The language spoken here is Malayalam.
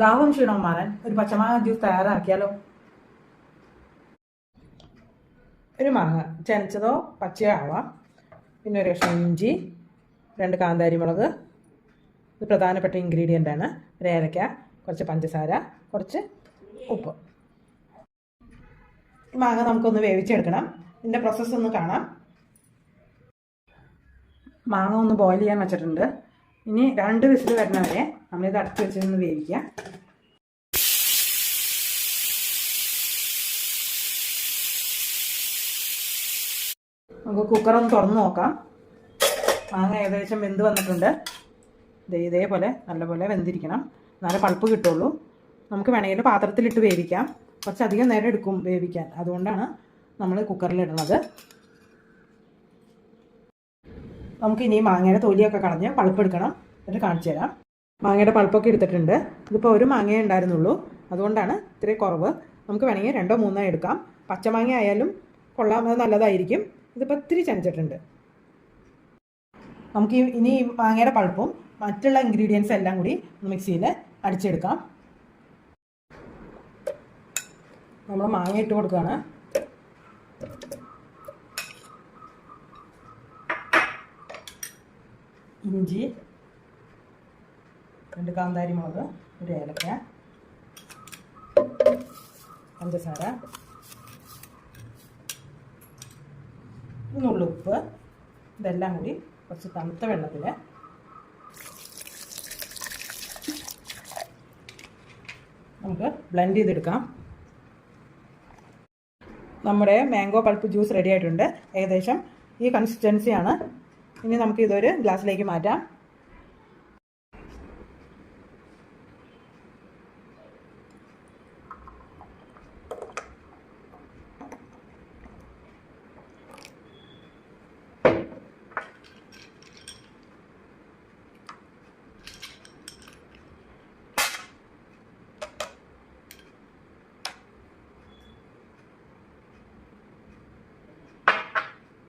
ദാഹം ക്ഷീണവും മാറാൻ ഒരു പച്ചമാങ്ങ ജ്യൂസ് തയ്യാറാക്കിയാലോ? ഒരു മാങ്ങ ചനച്ചതോ പച്ചയോ ആവാം. പിന്നെ ഒരു കഷ്ണം ഇഞ്ചി, 2 കാന്താരി മുളക്, ഇത് പ്രധാനപ്പെട്ട ഇൻഗ്രീഡിയൻ്റ് ആണ്. ഒരു ഏലക്ക, കുറച്ച് പഞ്ചസാര, കുറച്ച് ഉപ്പ്. ഈ മാങ്ങ നമുക്കൊന്ന് വേവിച്ചെടുക്കണം. ഇതിൻ്റെ പ്രോസസ്സ് ഒന്ന് കാണാം. മാങ്ങ ഒന്ന് ബോയിൽ ചെയ്യാൻ വെച്ചിട്ടുണ്ട്. ഇനി 2 വിസിൽ വരുന്നവരെ നമ്മളിത് അടച്ച് വെച്ചൊന്ന് വേവിക്കുക. നമുക്ക് കുക്കറൊന്ന് തുറന്ന് നോക്കാം. മാങ്ങ ഏകദേശം വെന്ത് വന്നിട്ടുണ്ട്. ഇതേപോലെ നല്ലപോലെ വെന്തിരിക്കണം, എന്നാലേ പൾപ്പ് കിട്ടുള്ളൂ. നമുക്ക് വേണമെങ്കിൽ പാത്രത്തിലിട്ട് വേവിക്കാം. കുറച്ചധികം നേരം എടുക്കും വേവിക്കാൻ, അതുകൊണ്ടാണ് നമ്മൾ കുക്കറിലിടുന്നത്. നമുക്കിനി മാങ്ങയുടെ തൊലിയൊക്കെ കളഞ്ഞ് പൾപ്പെടുക്കണം, എന്നിട്ട് കാണിച്ചു തരാം. മാങ്ങയുടെ പൾപ്പൊക്കെ എടുത്തിട്ടുണ്ട്. ഇതിപ്പോൾ ഒരു മാങ്ങയേ ഉണ്ടായിരുന്നുള്ളൂ, അതുകൊണ്ടാണ് ഇത്രയും കുറവ്. നമുക്ക് വേണമെങ്കിൽ 2 3 എടുക്കാം. പച്ചമാങ്ങ ആയാലും കൊള്ളാം, അത് നല്ലതായിരിക്കും. ഇതിപ്പോൾ ഇത്തിരി ചനച്ചിട്ടുണ്ട്. നമുക്ക് ഇനി ഈ മാങ്ങയുടെ പൾപ്പും മറ്റുള്ള ഇൻഗ്രീഡിയൻസ് എല്ലാം കൂടി മിക്സിയിൽ അടിച്ചെടുക്കാം. നമ്മൾ മാങ്ങ ഇട്ട് കൊടുക്കുകയാണ്. ഇഞ്ചി, 2 കാന്താരി മുളക്, ഒരു ഏലക്ക, പഞ്ചസാര, ഉപ്പ്, ഇതെല്ലാം കൂടി കുറച്ച് തണുത്ത വെള്ളത്തിൽ നമുക്ക് ബ്ലെൻഡ് ചെയ്തെടുക്കാം. നമ്മുടെ മാംഗോ പൾപ്പ് ജ്യൂസ് റെഡി ആയിട്ടുണ്ട്. ഏകദേശം ഈ കൺസിസ്റ്റൻസിയാണ്. ഇനി നമുക്ക് ഇതൊരു ഗ്ലാസ്സിലേക്ക് മാറ്റാം.